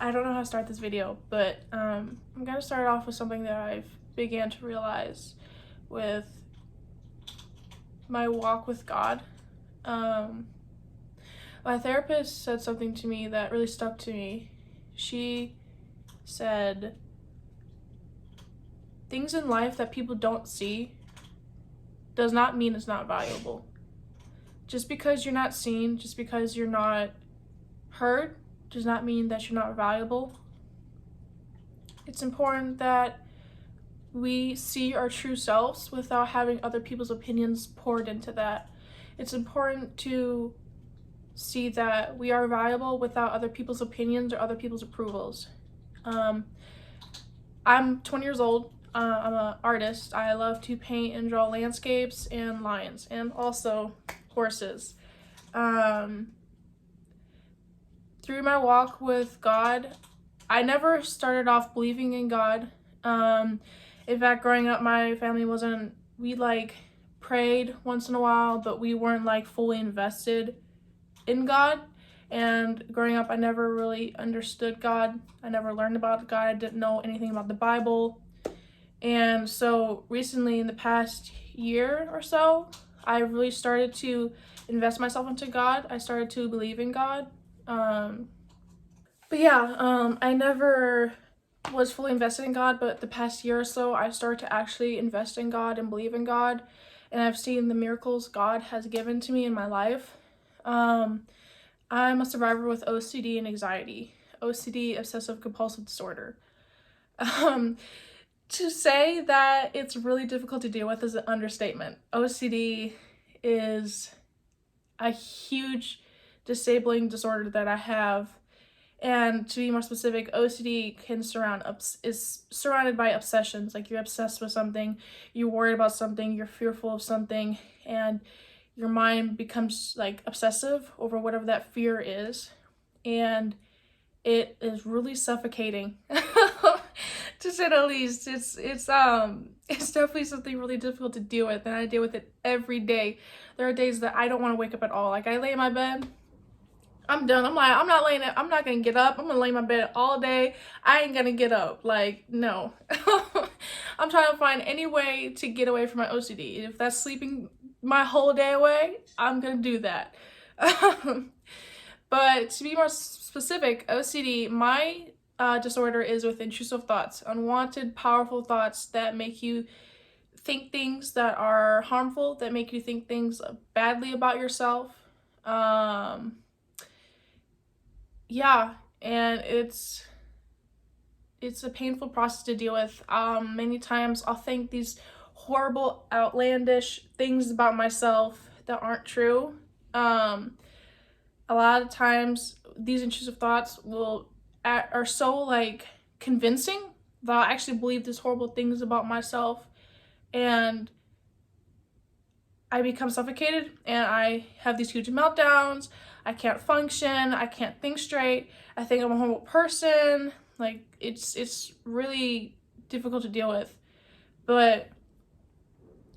I don't know how to start this video, but I'm gonna start off with something that I've began to realize with my walk with God. Um, my therapist said something to me that really stuck to me. She said, things in life that people don't see does not mean it's not valuable. Just because you're not seen, just because you're not heard, does not mean that you're not valuable. It's important that we see our true selves without having other people's opinions poured into that. It's important to see that we are valuable without other people's opinions or other people's approvals. I'm 20 years old. I'm an artist. I love to paint and draw landscapes and lions and also horses. Through my walk with God, I never started off believing in God. In fact, growing up, my family we prayed once in a while, but we weren't fully invested in God. And growing up, I never really understood God. I never learned about God. I didn't know anything about the Bible. And so recently, in the past year or so, I really started to invest myself into God. I started to believe in God. I never was fully invested in God, but the past year or so, I started to actually invest in God and believe in God, and I've seen the miracles God has given to me in my life. I'm a survivor with OCD and anxiety. OCD, obsessive compulsive disorder. To say that it's really difficult to deal with is an understatement. OCD is a huge disabling disorder that I have. And to be more specific, OCD is surrounded by obsessions. Like, you're obsessed with something, you're worried about something, you're fearful of something, and your mind becomes obsessive over whatever that fear is. And it is really suffocating, to say the least. It's definitely something really difficult to deal with, and I deal with it every day. There are days that I don't want to wake up at all. I lay in my bed, I'm done. I'm not gonna get up. I'm gonna lay in my bed all day. I ain't gonna get up. No. I'm trying to find any way to get away from my OCD. If that's sleeping my whole day away, I'm gonna do that. But to be more specific, OCD, my disorder is with intrusive thoughts, unwanted, powerful thoughts that make you think things that are harmful, that make you think things badly about yourself. And it's a painful process to deal with. Many times I'll think these horrible, outlandish things about myself that aren't true. A lot of times these intrusive thoughts are so convincing that I'll actually believe these horrible things about myself, and I become suffocated, and I have these huge meltdowns. I can't function. I can't think straight. I think I'm a horrible person. It's really difficult to deal with. But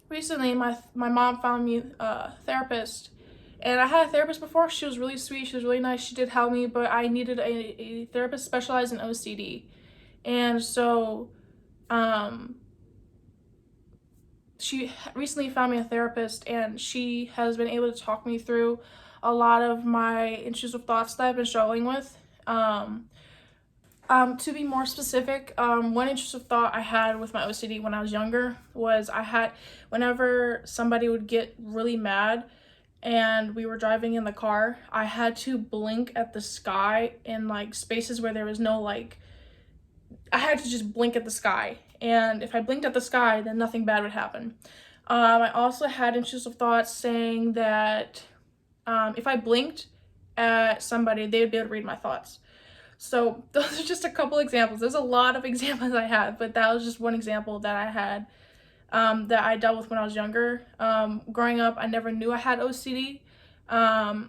recently, my mom found me a therapist, and I had a therapist before. She was really sweet. She was really nice. She did help me, but I needed a therapist specialized in OCD, and so she recently found me a therapist, and she has been able to talk me through a lot of my intrusive thoughts that I've been struggling with. To be more specific, one intrusive thought I had with my OCD when I was younger was whenever somebody would get really mad and we were driving in the car, I had to blink at the sky in spaces where there was no I had to just blink at the sky. And if I blinked at the sky, then nothing bad would happen. I also had intrusive thoughts saying that if I blinked at somebody, they would be able to read my thoughts. So those are just a couple examples. There's a lot of examples I have, but that was just one example that I had that I dealt with when I was younger. Growing up, I never knew I had OCD. I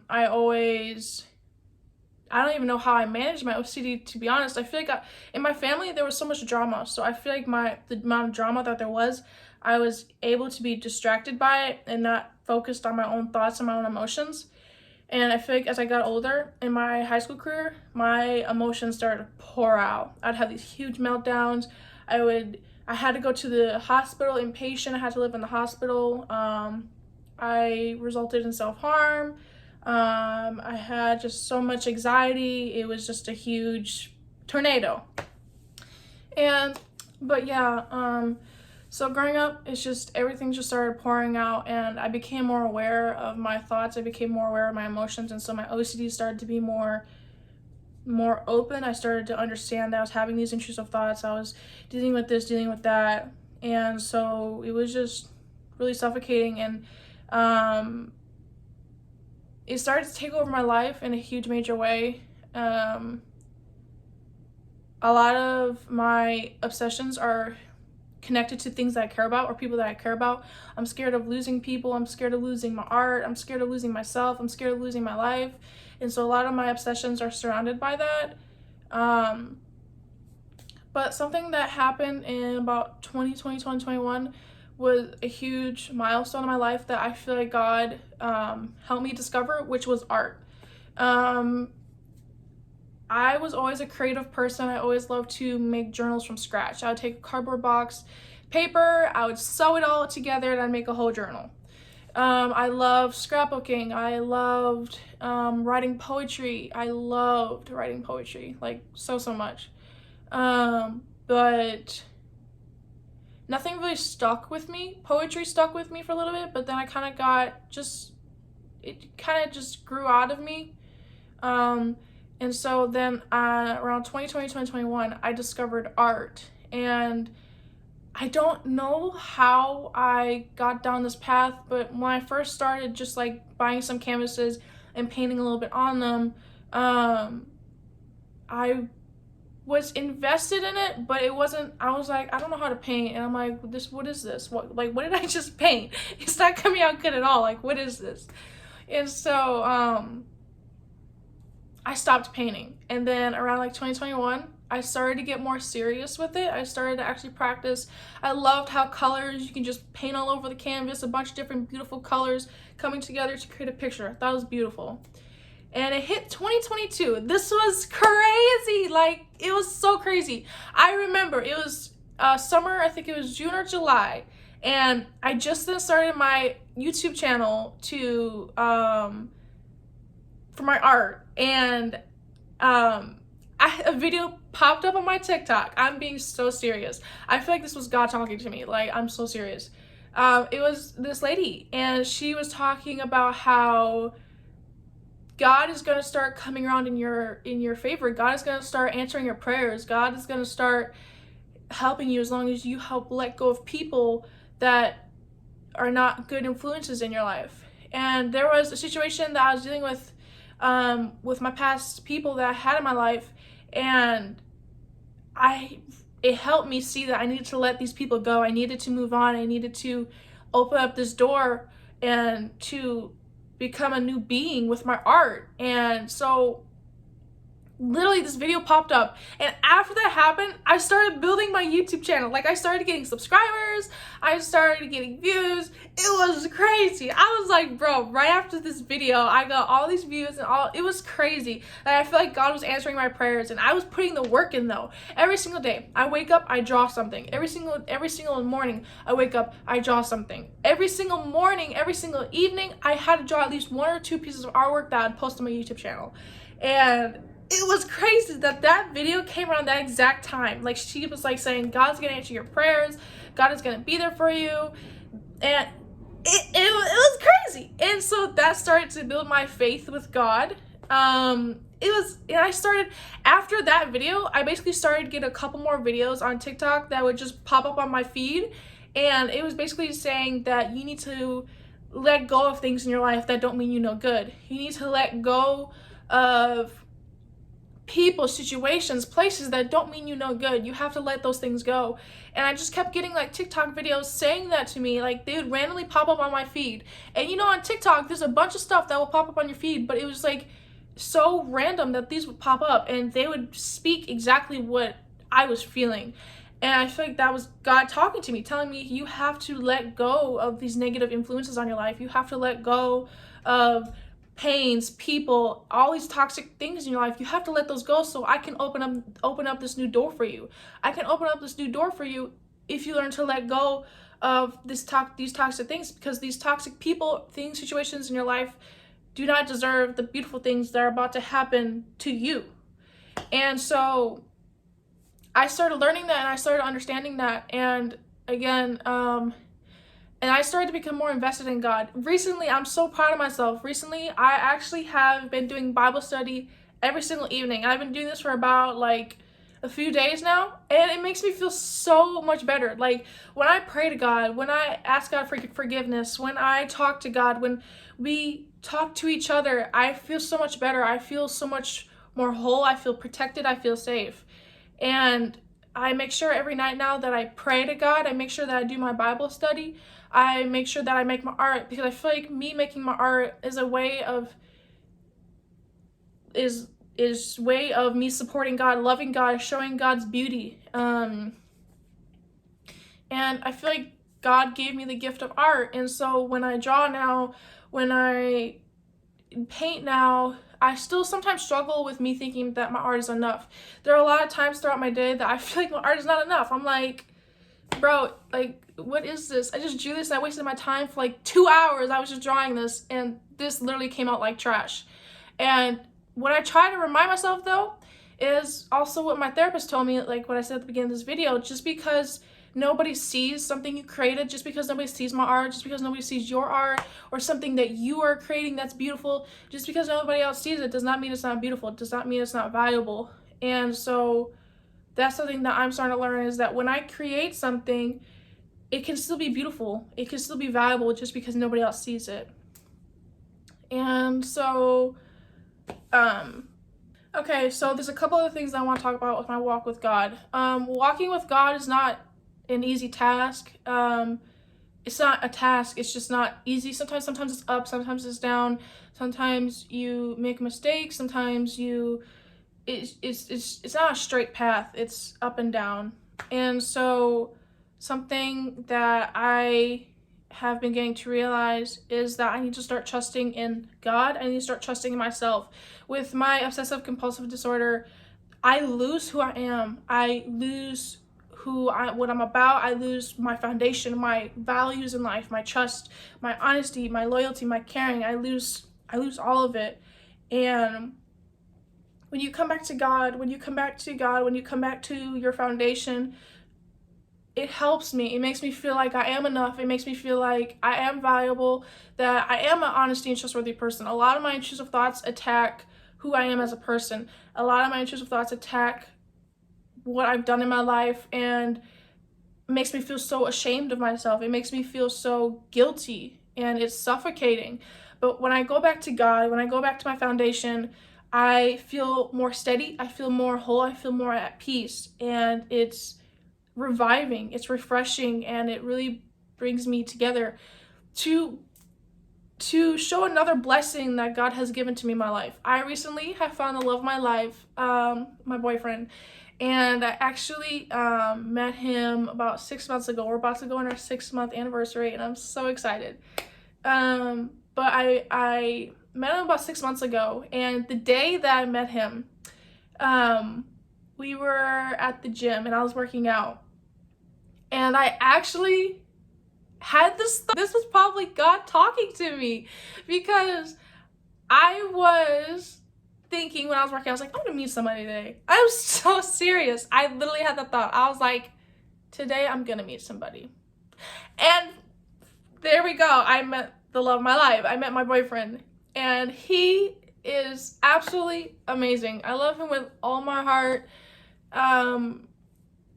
don't even know how I managed my OCD, to be honest. I feel like in my family, there was so much drama. So I feel like the amount of drama that there was, I was able to be distracted by it and not focused on my own thoughts and my own emotions. And I feel like as I got older in my high school career, my emotions started to pour out. I'd have these huge meltdowns. I had to go to the hospital inpatient. I had to live in the hospital. I resulted in self-harm. I had just so much anxiety. It was just a huge tornado. But yeah, so growing up, it's just everything just started pouring out, and I became more aware of my thoughts. I became more aware of my emotions, and so my OCD started to be more open. I started to understand that I was having these intrusive thoughts. I was dealing with this, dealing with that, and so it was just really suffocating. And it started to take over my life in a huge, major way. A lot of my obsessions are connected to things that I care about or people that I care about. I'm scared of losing people. I'm scared of losing my art. I'm scared of losing myself. I'm scared of losing my life. And so a lot of my obsessions are surrounded by that. But something that happened in about 2020, 2021 was a huge milestone in my life that I feel like God helped me discover, which was art. I was always a creative person. I always loved to make journals from scratch. I would take a cardboard box, paper, I would sew it all together, and I'd make a whole journal. I loved scrapbooking. I loved writing poetry. I loved writing poetry, like so much. But nothing really stuck with me. Poetry stuck with me for a little bit, but then I kind of it kind of just grew out of me. And so then around 2020, 2021, I discovered art. And I don't know how I got down this path, but when I first started just like buying some canvases and painting a little bit on them, I was invested in it, but it wasn't, I was like, I don't know how to paint. And I'm like, what is this? What did I just paint? It's not coming out good at all. Like, what is this? And so, I stopped painting. And then around like 2021, I started to get more serious with it. I started to actually practice. I loved how colors, you can just paint all over the canvas, a bunch of different beautiful colors coming together to create a picture. That was beautiful. And it hit 2022. This was crazy. Like, it was so crazy. I remember it was summer, I think it was June or July. And I just then started my YouTube channel to for my art, and a video popped up on my TikTok. I'm being so serious. I feel like this was God talking to me. Like, I'm so serious. It was this lady, and she was talking about how God is gonna start coming around in your favor. God is gonna start answering your prayers. God is gonna start helping you as long as you help let go of people that are not good influences in your life. And there was a situation that I was dealing with my past people that I had in my life, and it helped me see that I needed to let these people go. I needed to move on. I needed to open up this door and to become a new being with my art. And so literally this video popped up, and after that happened, I started building my YouTube channel. Like, I started getting subscribers, I started getting views. It was crazy. I was like, bro, right after this video I got all these views, and it was crazy. And I feel like God was answering my prayers, and I was putting the work in though. Every single day I wake up, I draw something. Every single morning I wake up, I draw something. Every single morning, every single evening, I had to draw at least 1 or 2 pieces of artwork that I'd post on my YouTube channel. And it was crazy that video came around that exact time. Like, she was like saying, God's gonna answer your prayers, God is gonna be there for you. And it was crazy. And so that started to build my faith with God. And I started, after that video, I basically started to get a couple more videos on TikTok that would just pop up on my feed. And it was basically saying that you need to let go of things in your life that don't mean you no good. You need to let go of people, situations, places that don't mean you no good. You have to let those things go. And I just kept getting like TikTok videos saying that to me. Like, they would randomly pop up on my feed. And you know, on TikTok, there's a bunch of stuff that will pop up on your feed, but it was like so random that these would pop up, and they would speak exactly what I was feeling. And I feel like that was God talking to me, telling me, you have to let go of these negative influences on your life. You have to let go of pains, people, all these toxic things in your life, you have to let those go so I can open up this new door for you. I can open up this new door for you if you learn to let go of these toxic things, because these toxic people, things, situations in your life do not deserve the beautiful things that are about to happen to you. And so I started learning that, and I started understanding that, and again, and I started to become more invested in God. Recently, I'm so proud of myself. Recently, I actually have been doing Bible study every single evening. I've been doing this for about like a few days now, and it makes me feel so much better. Like when I pray to God, when I ask God for forgiveness, when I talk to God, when we talk to each other, I feel so much better. I feel so much more whole. I feel protected. I feel safe. And I make sure every night now that I pray to God. I make sure that I do my Bible study. I make sure that I make my art, because I feel like me making my art is a way of way of me supporting God, loving God, showing God's beauty. And I feel like God gave me the gift of art. And so when I draw now, when I paint now, I still sometimes struggle with me thinking that my art is enough. There are a lot of times throughout my day that I feel like my art is not enough. I'm like, bro, like, what is this? I just drew this and I wasted my time for like 2 hours. I was just drawing this, and this literally came out like trash. And what I try to remind myself, though, is also what my therapist told me, like what I said at the beginning of this video. Just because nobody sees something you created, just because nobody sees my art, just because nobody sees your art, or something that you are creating that's beautiful, just because nobody else sees it does not mean it's not beautiful. It does not mean it's not valuable. And so that's something that I'm starting to learn, is that when I create something, it can still be beautiful. It can still be valuable just because nobody else sees it. And so, okay, so there's a couple other things I want to talk about with my walk with God. Walking with God is not an easy task. It's not a task. It's just not easy. Sometimes it's up. Sometimes it's down. Sometimes you make mistakes. Sometimes it's not a straight path. It's up and down. And so something that I have been getting to realize is that I need to start trusting in God. I need to start trusting in myself. With my obsessive compulsive disorder, I lose who I am. I lose what I'm about. I lose my foundation, my values in life, my trust, my honesty, my loyalty, my caring. I lose all of it. And when you come back to God, when you come back to your foundation, it helps me. It makes me feel like I am enough. It makes me feel like I am valuable, that I am an honesty and trustworthy person. A lot of my intrusive thoughts attack who I am as a person. A lot of my intrusive thoughts attack what I've done in my life, and it makes me feel so ashamed of myself. It makes me feel so guilty, and it's suffocating. But when I go back to God, when I go back to my foundation, I feel more steady. I feel more whole. I feel more at peace, and it's reviving, it's refreshing, and it really brings me together to show another blessing that God has given to me in my life. I recently have found the love of my life, my boyfriend, and I actually met him about 6 months ago. We're about to go on our 6-month anniversary, and I'm so excited. But I met him about 6 months ago, and the day that I met him, we were at the gym, and I was working out. And I actually had this was probably God talking to me, because I was thinking when I was working, I was like, I'm gonna meet somebody today. I was so serious. I literally had that thought. I was like, today I'm gonna meet somebody. And there we go. I met the love of my life. I met my boyfriend, and he is absolutely amazing. I love him with all my heart.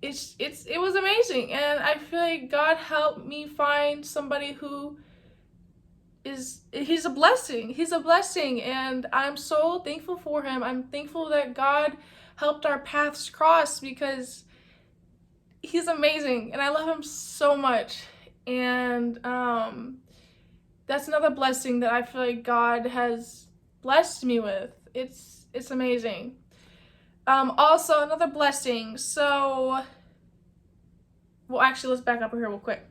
It was amazing, and I feel like God helped me find somebody who he's a blessing, and I'm so thankful for him. I'm thankful that God helped our paths cross, because he's amazing, and I love him so much. And that's another blessing that I feel like God has blessed me with. It's amazing. Also, another blessing. So, well, actually, let's back up here real quick.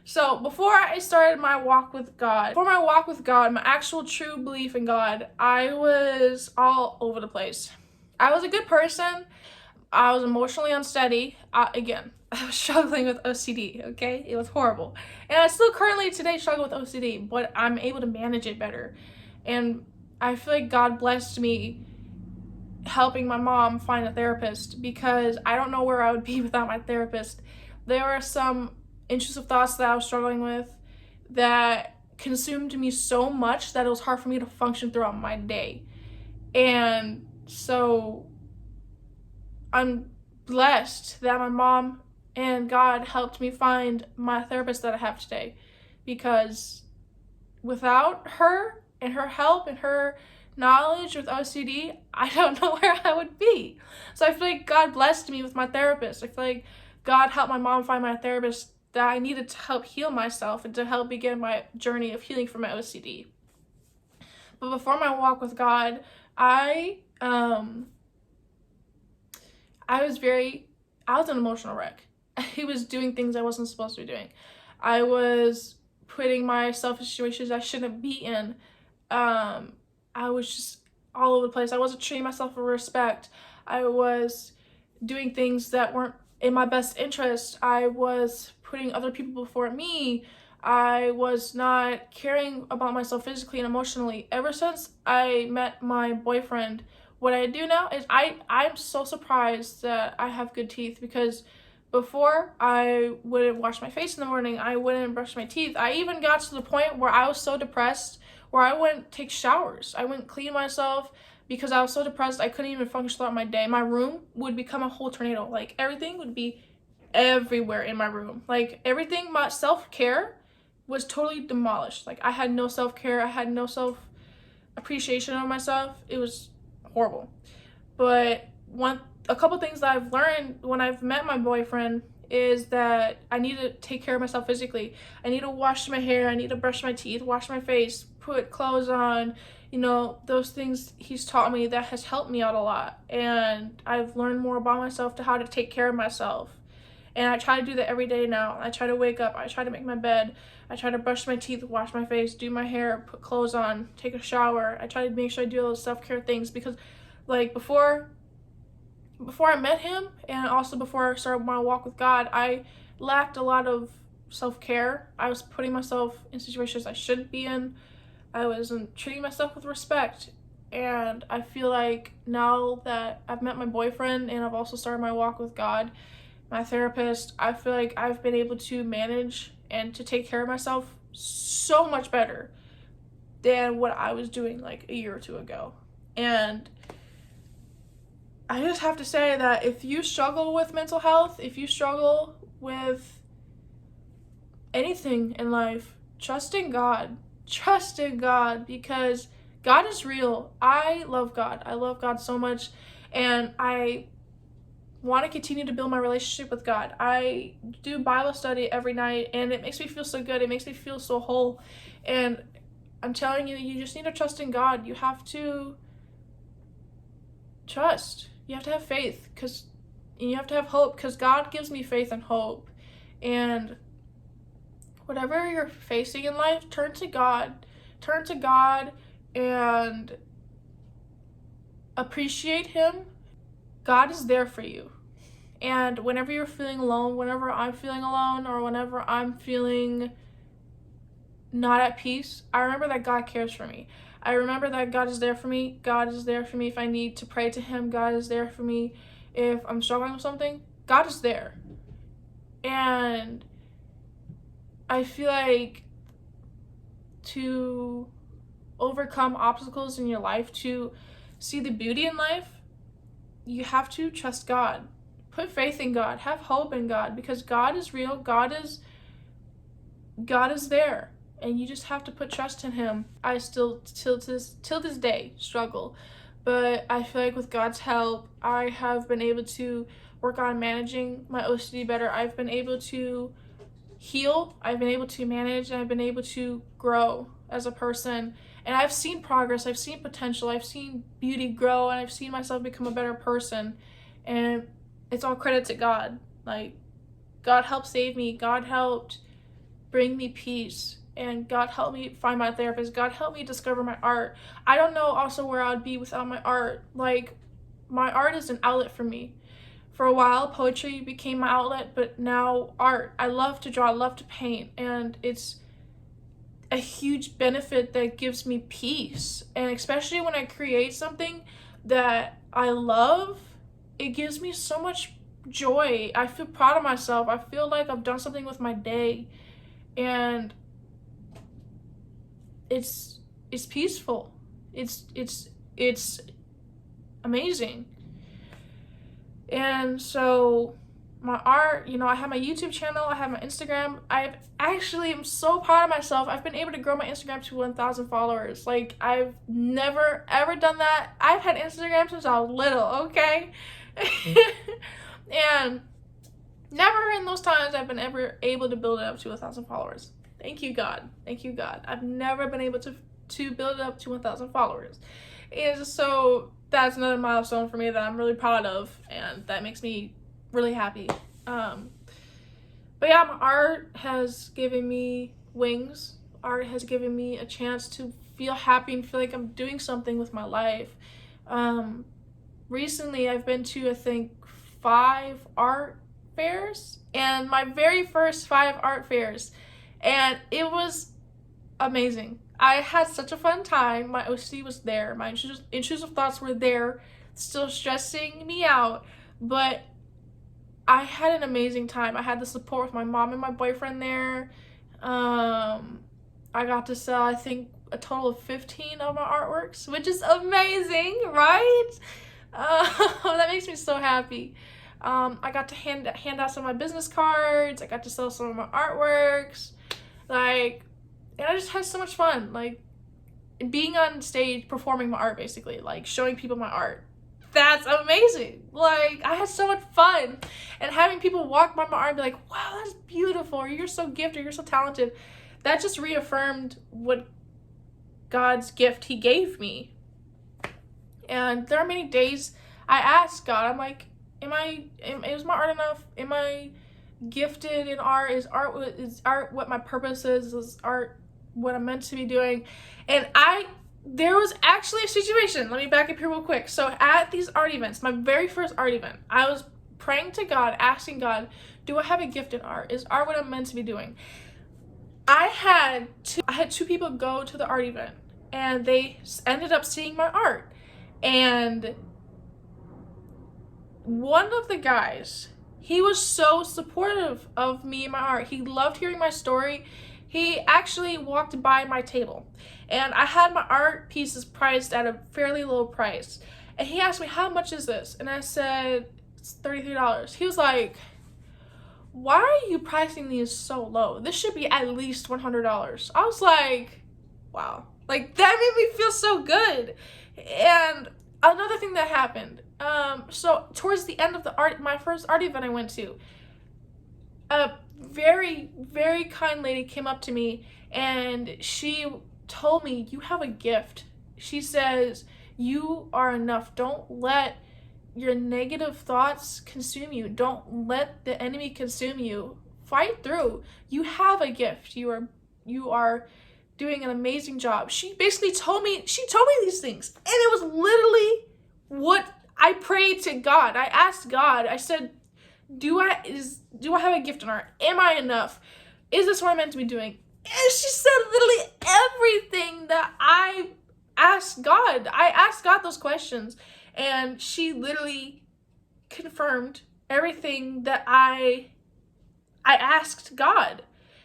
So before I started my walk with God, my actual true belief in God, I was all over the place. I was a good person. I was emotionally unsteady. Again, I was struggling with OCD, okay? It was horrible. And I still currently today struggle with OCD, but I'm able to manage it better. And I feel like God blessed me helping my mom find a therapist, because I don't know where I would be without my therapist. There were some intrusive thoughts that I was struggling with that consumed me so much that it was hard for me to function throughout my day. And so I'm blessed that my mom and God helped me find my therapist that I have today, because without her and her help and her knowledge with OCD, I don't know where I would be. So I feel like God blessed me with my therapist. I feel like God helped my mom find my therapist that I needed to help heal myself and to help begin my journey of healing from my OCD. But before my walk with God, I was an emotional wreck. I was doing things I wasn't supposed to be doing. I was putting myself in situations I shouldn't be in. I was just all over the place. I wasn't treating myself with respect. I was doing things that weren't in my best interest. I was putting other people before me. I was not caring about myself physically and emotionally. Ever since I met my boyfriend, what I do now is I'm so surprised that I have good teeth, because before I wouldn't wash my face in the morning, I wouldn't brush my teeth. I even got to the point where I was so depressed where I wouldn't take showers. I wouldn't clean myself because I was so depressed I couldn't even function throughout my day. My room would become a whole tornado. Like, everything would be everywhere in my room. Like, everything, my self-care was totally demolished. Like, I had no self-care. I had no self-appreciation of myself. It was horrible. But a couple things that I've learned when I've met my boyfriend is that I need to take care of myself physically. I need to wash my hair, I need to brush my teeth, wash my face, put clothes on, those things he's taught me that has helped me out a lot. And I've learned more about myself to how to take care of myself. And I try to do that every day now. I try to wake up, I try to make my bed, I try to brush my teeth, wash my face, do my hair, put clothes on, take a shower. I try to make sure I do all those self-care things, because like before I met him, and also before I started my walk with God, I lacked a lot of self-care. I was putting myself in situations I shouldn't be in. I wasn't treating myself with respect. And I feel like now that I've met my boyfriend and I've also started my walk with God, my therapist, I feel like I've been able to manage and to take care of myself so much better than what I was doing like a year or two ago. And I just have to say that if you struggle with mental health, if you struggle with anything in life, trust in God. Trust in God, because God is real. I love God. I love God so much, and I want to continue to build my relationship with God. I do Bible study every night, and it makes me feel so good. It makes me feel so whole. And I'm telling you, you just need to trust in God. You have to trust. You have to have faith, because you have to have hope, because God gives me faith and hope. And whatever you're facing in life, turn to God. Turn to God and appreciate Him. God is there for you. And whenever you're feeling alone, whenever I'm feeling alone, or whenever I'm feeling not at peace, I remember that God cares for me. I remember that God is there for me. God is there for me if I need to pray to Him. God is there for me if I'm struggling with something. God is there. And I feel like to overcome obstacles in your life, to see the beauty in life, you have to trust God. Put faith in God. Have hope in God, because God is real. God is there, and you just have to put trust in Him. I still till this day struggle, but I feel like with God's help, I have been able to work on managing my OCD better. I've been able to heal, I've been able to manage, and I've been able to grow as a person. And I've seen progress, I've seen potential, I've seen beauty grow, and I've seen myself become a better person. And it's all credit to God. Like, God helped save me. God helped bring me peace. And God helped me find my therapist. God helped me discover my art. I don't know also where I would be without my art. Like, my art is an outlet for me. For a while, poetry became my outlet, but now art. I love to draw, I love to paint, and it's a huge benefit that gives me peace. And especially when I create something that I love, it gives me so much joy. I feel proud of myself. I feel like I've done something with my day, and it's peaceful. It's amazing. And so my art, you know, I have my YouTube channel, I have my Instagram. I actually am so proud of myself. I've been able to grow my Instagram to 1,000 followers. Like, I've never ever done that. I've had Instagram since I was little, okay? And never in those times I've been ever able to build it up to 1,000 followers. Thank you, God. Thank you, God. I've never been able to build it up to 1,000 followers. And so that's another milestone for me that I'm really proud of, and that makes me really happy. But yeah, my art has given me wings. Art has given me a chance to feel happy and feel like I'm doing something with my life. Recently, I've been to, I think, 5 art fairs, and my very first 5 art fairs, and it was amazing. I had such a fun time. My OCD was there. My intrusive thoughts were there, still stressing me out, but I had an amazing time. I had the support with my mom and my boyfriend there. I got to sell, I think, a total of 15 of my artworks, which is amazing, right? That makes me so happy. I got to hand out some of my business cards. I got to sell some of my artworks. Like, and I just had so much fun, like, being on stage, performing my art, basically, like, showing people my art. That's amazing. Like, I had so much fun. And having people walk by my art and be like, wow, that's beautiful, or you're so gifted, you're so talented, that just reaffirmed what God's gift he gave me. And there are many days I ask God, I'm like, is my art enough? Am I gifted in art? Is art what my purpose is? Is art what I'm meant to be doing? And there was actually a situation. Let me back up here real quick. So at these art events, my very first art event, I was praying to God, asking God, do I have a gift in art? Is art what I'm meant to be doing? I had 2 people go to the art event, and they ended up seeing my art. And one of the guys, he was so supportive of me and my art. He loved hearing my story. He actually walked by my table, and I had my art pieces priced at a fairly low price. And he asked me, how much is this? And I said, it's $33. He was like, why are you pricing these so low? This should be at least $100. I was like, wow. Like, that made me feel so good. And another thing that happened, so towards the end of my first art event I went to, a very, very kind lady came up to me, and she told me, you have a gift. She says, you are enough. Don't let your negative thoughts consume you. Don't let the enemy consume you. Fight through. You have a gift. You are doing an amazing job. She basically told me these things, and it was literally what I prayed to God. I asked God, I said, do I have a gift in art? Am I enough? Is this what I'm meant to be doing? And she said literally everything that I asked God. I asked God those questions, and she literally confirmed everything that I asked God.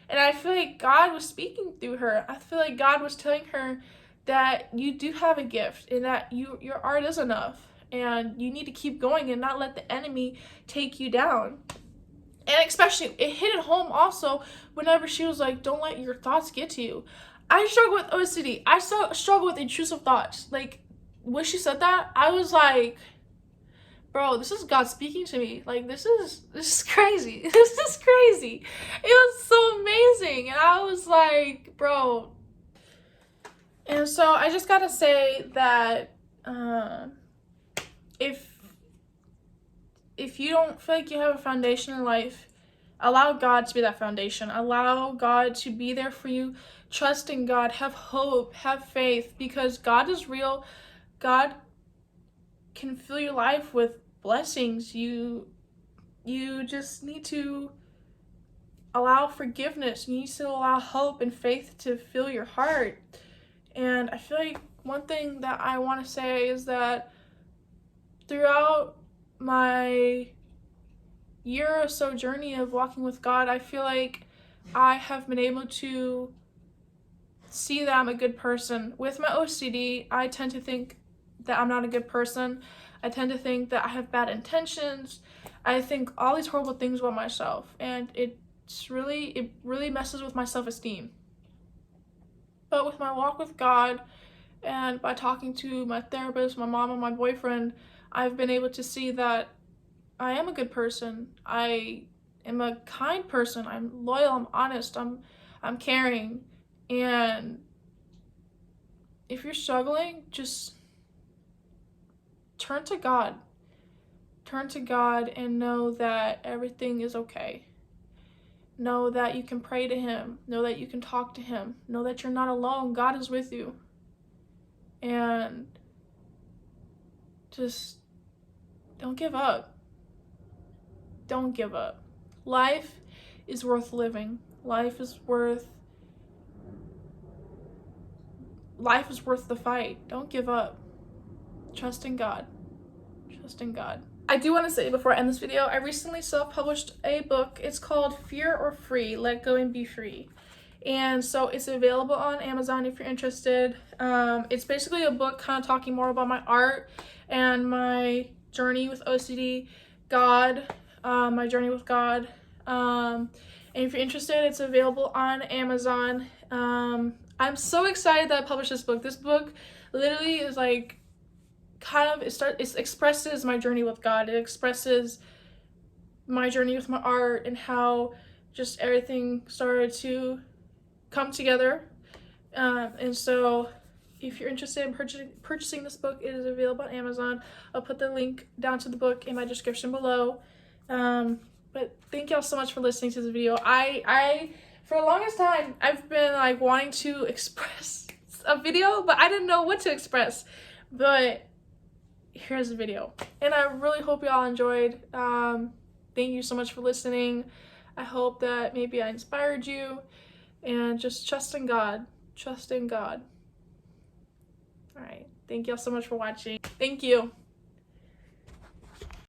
And I feel like God was speaking through her. I feel like God was telling her that you do have a gift, and that your art is enough, and you need to keep going and not let the enemy take you down. And especially, it hit it home also whenever she was like, don't let your thoughts get to you. I struggle with OCD. I struggle with intrusive thoughts. Like, when she said that, I was like, bro, this is God speaking to me. Like, this is crazy. This is crazy. It was so amazing. And I was like, bro. And so I just gotta say that if you don't feel like you have a foundation in life, Allow God to be that foundation. Allow God to be there for you. Trust in God. Have hope. Have faith, because God is real. God can fill your life with blessings. You just need to allow forgiveness. You need to allow hope and faith to fill your heart. And I feel like one thing that I want to say is that throughout my year or so journey of walking with God, I feel like I have been able to see that I'm a good person. With my OCD, I tend to think that I'm not a good person. I tend to think that I have bad intentions. I think all these horrible things about myself, and it really messes with my self-esteem. But with my walk with God, and by talking to my therapist, my mom, and my boyfriend, I've been able to see that I am a good person. I am a kind person. I'm loyal. I'm honest. I'm caring. And if you're struggling, just turn to God. Turn to God and know that everything is okay. Know that you can pray to Him. Know that you can talk to Him. Know that you're not alone. God is with you. And just don't give up. Don't give up. Life is worth living. Life is worth the fight. Don't give up. Trust in God. Trust in God. I do want to say before I end this video, I recently self-published a book. It's called Fear or Free, Let Go and Be Free. And so it's available on Amazon if you're interested. It's basically a book kind of talking more about my art and my journey with OCD, God, my journey with God. And if you're interested, it's available on Amazon. I'm so excited that I published this book. This book literally is like it expresses my journey with God. It expresses my journey with my art and how just everything started to come together. And so if you're interested in purchasing this book, it is available on Amazon. I'll put the link down to the book in my description below. But thank y'all so much for listening to this video. I for the longest time, I've been like wanting to express a video, but I didn't know what to express. But here's the video. And I really hope y'all enjoyed. Thank you so much for listening. I hope that maybe I inspired you. And just trust in God. Trust in God. All right. Thank y'all so much for watching. Thank you.